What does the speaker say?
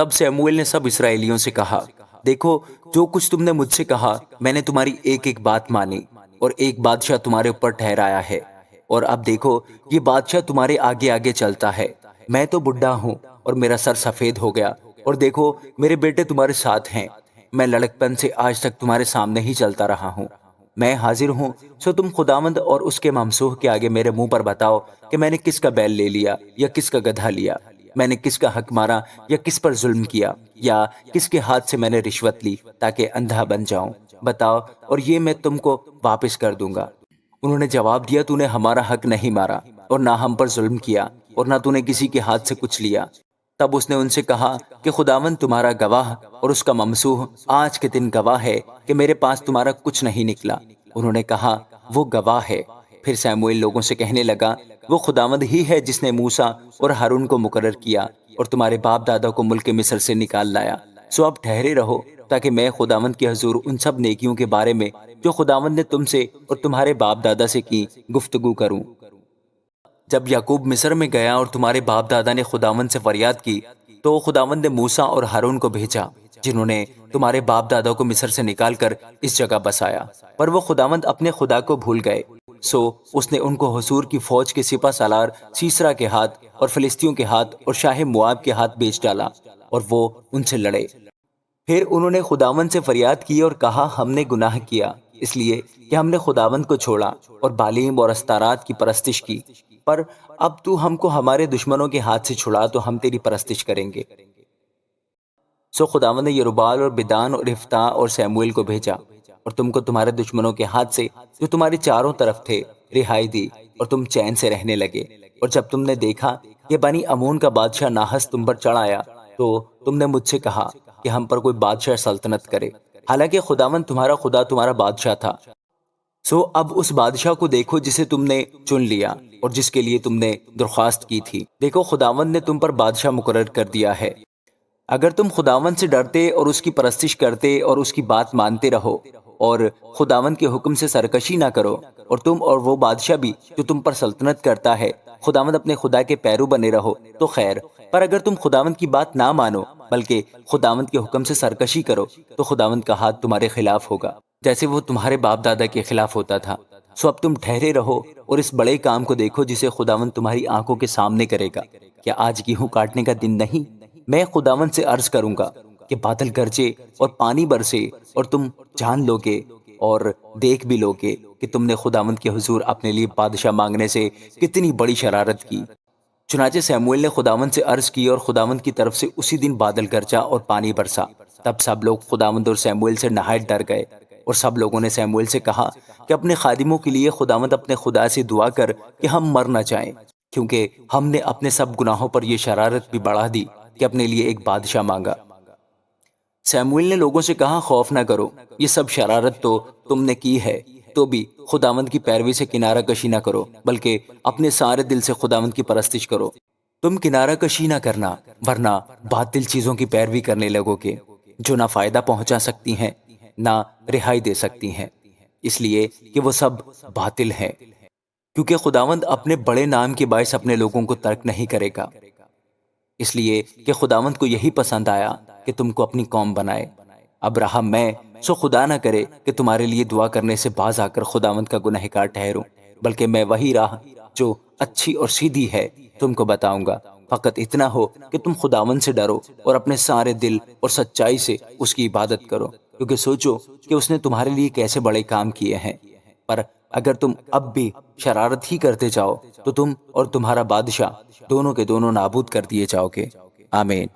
تب سیموئیل نے سب اسرائیلیوں سے کہا، دیکھو جو کچھ تم نے مجھ سے کہا میں نے تمہاری ایک ایک بات مانی اور ایک بادشاہ تمہارے اوپر ٹھہرایا ہے، اور اب دیکھو یہ بادشاہ تمہارے آگے آگے چلتا ہے۔ میں تو بڈھا ہوں اور میرا سر سفید ہو گیا، اور دیکھو میرے بیٹے تمہارے ساتھ ہیں۔ میں لڑکپن سے آج تک تمہارے سامنے ہی چلتا رہا ہوں۔ میں حاضر ہوں، سو تم خداوند اور اس کے ممسوح کے آگے میرے منہ پر بتاؤ کہ میں نے کس کا بیل لے لیا یا کس کا گدھا لیا، میں نے کس کا حق مارا یا کس پر ظلم کیا، یا کس کے ہاتھ سے میں نے رشوت لی تاکہ اندھا بن جاؤں، بتاؤ اور یہ میں تم کو واپس کر دوں گا۔ انہوں نے جواب دیا، تو نے ہمارا حق نہیں مارا اور نہ ہم پر ظلم کیا اور نہ تو نے کسی کے ہاتھ سے کچھ لیا۔ تب اس نے ان سے کہا کہ خداوند تمہارا گواہ اور اس کا ممسوح آج کے دن گواہ ہے کہ میرے پاس تمہارا کچھ نہیں نکلا۔ انہوں نے کہا، وہ گواہ ہے۔ پھر سیموئیل لوگوں سے کہنے لگا، وہ خداوند ہی ہے جس نے موسیٰ اور ہارون کو مقرر کیا اور تمہارے باپ دادا کو ملک مصر سے نکال لایا۔ سو اب ٹھہرے رہو تاکہ میں خداوند کے حضور ان سب نیکیوں کے بارے میں جو خداوند نے تم سے اور تمہارے باپ دادا سے کی گفتگو کروں۔ جب یعقوب مصر میں گیا اور تمہارے باپ دادا نے خداوند سے فریاد کی تو خداوند نے موسیٰ اور ہارون کو بھیجا، جنہوں نے تمہارے باپ دادا کو مصر سے نکال کر اس جگہ بسایا، پر وہ خداوند اپنے خدا کو بھول گئے۔ سو اس نے ان کو حضور کی فوج کے سپہ سالار سیسرا کے ہاتھ اور فلسطینیوں کے ہاتھ اور شاہ مواب کے ہاتھ بیچ ڈالا، اور وہ ان سے لڑے۔ پھر انہوں نے خداوند سے فریاد کی اور کہا، ہم نے گناہ کیا اس لیے کہ ہم نے خداوند کو چھوڑا اور بالیم اور استارات کی پرستش کی، پر اب تو ہم کو ہمارے دشمنوں کے ہاتھ سے چھڑا تو ہم تیری پرستش کریں گے۔ سو خداوند نے یروبال اور بدان اور یفتح اور سیموئیل کو بھیجا اور تم کو تمہارے دشمنوں کے ہاتھ سے جو تمہارے چاروں طرف تھے رہائی دی، اور تم چین سے رہنے لگے۔ اور جب تم نے دیکھا کہ بنی امون کا بادشاہ ناحس تم پر چڑھ آیا تو تم نے مجھ سے کہا کہ ہم پر کوئی بادشاہ سلطنت کرے، حالانکہ خداوند تمہارا خدا تمہارا بادشاہ تھا۔ سو اب اس بادشاہ کو دیکھو جسے تم نے چن لیا اور جس کے لیے تم نے درخواست کی تھی۔ دیکھو خداوند نے تم پر بادشاہ مقرر کر دیا ہے۔ اگر تم خداوند سے ڈرتے اور اس کی پرستش کرتے اور اس کی بات مانتے رہو اور خداوند کے حکم سے سرکشی نہ کرو، اور تم اور وہ بادشاہ بھی جو تم پر سلطنت کرتا ہے خداوند اپنے خدا کے پیرو بنے رہو تو خیر، پر اگر تم خداوند کی بات نہ مانو بلکہ خداوند کے حکم سے سرکشی کرو تو خداوند کا ہاتھ تمہارے خلاف ہوگا جیسے وہ تمہارے باپ دادا کے خلاف ہوتا تھا۔ سو اب تم ٹھہرے رہو اور اس بڑے کام کو دیکھو جسے خداوند تمہاری آنکھوں کے سامنے کرے گا۔ کیا آج گیہوں کاٹنے کا دن نہیں؟ میں خداوند سے عرض کروں گا کہ بادل گرجے اور پانی برسے اور تم جان لو گے اور دیکھ بھی لو گے کہ تم نے خداوند کے حضور اپنے لیے بادشاہ مانگنے سے کتنی بڑی شرارت کی۔ چنانچہ سیموئیل نے خداوند سے عرض کی اور خداوند کی طرف سے اسی دن بادل گرجا اور پانی برسا۔ تب سب لوگ خداوند اور سیموئیل سے نہایت ڈر گئے، اور سب لوگوں نے سیموئیل سے کہا کہ اپنے خادموں کے لیے خداوند اپنے خدا سے دعا کر کہ ہم مر نہ جائیں، کیونکہ ہم نے اپنے سب گناہوں پر یہ شرارت بھی بڑھا دی کہ اپنے لیے ایک بادشاہ مانگا۔ سیموئیل نے لوگوں سے کہا، خوف نہ کرو، یہ سب شرارت تو تم نے کی ہے تو بھی خداوند کی پیروی سے کنارہ کشی نہ کرو، بلکہ اپنے سارے دل سے خداوند کی پرستش کرو۔ تم کنارہ کشی نہ کرنا، ورنہ باطل چیزوں کی پیروی کرنے لگو گے جو نہ فائدہ پہنچا سکتی ہیں نہ رہائی دے سکتی ہیں، اس لیے کہ وہ سب باطل ہیں، کیونکہ خداوند اپنے بڑے نام کے باعث اپنے لوگوں کو ترک نہیں کرے گا۔ اس لیے کہ خداوند کو یہی پسند آیا کہ تم کو اپنی قوم بنائے۔ اب رہا میں، سو خدا نہ کرے کہ تمہارے لیے دعا کرنے سے باز آ کر خداوند کا گنہگار ٹھہروں، بلکہ میں وہی راہ جو اچھی اور سیدھی ہے تم کو بتاؤں گا۔ فقط اتنا ہو کہ تم خداوند سے ڈرو اور اپنے سارے دل اور سچائی سے اس کی عبادت کرو، کیونکہ سوچو کہ اس نے تمہارے لیے کیسے بڑے کام کیے ہیں۔ پر اگر تم اب بھی شرارت ہی کرتے جاؤ تو تم اور تمہارا بادشاہ دونوں کے دونوں نابود کر دیے جاؤ گے۔ آمین۔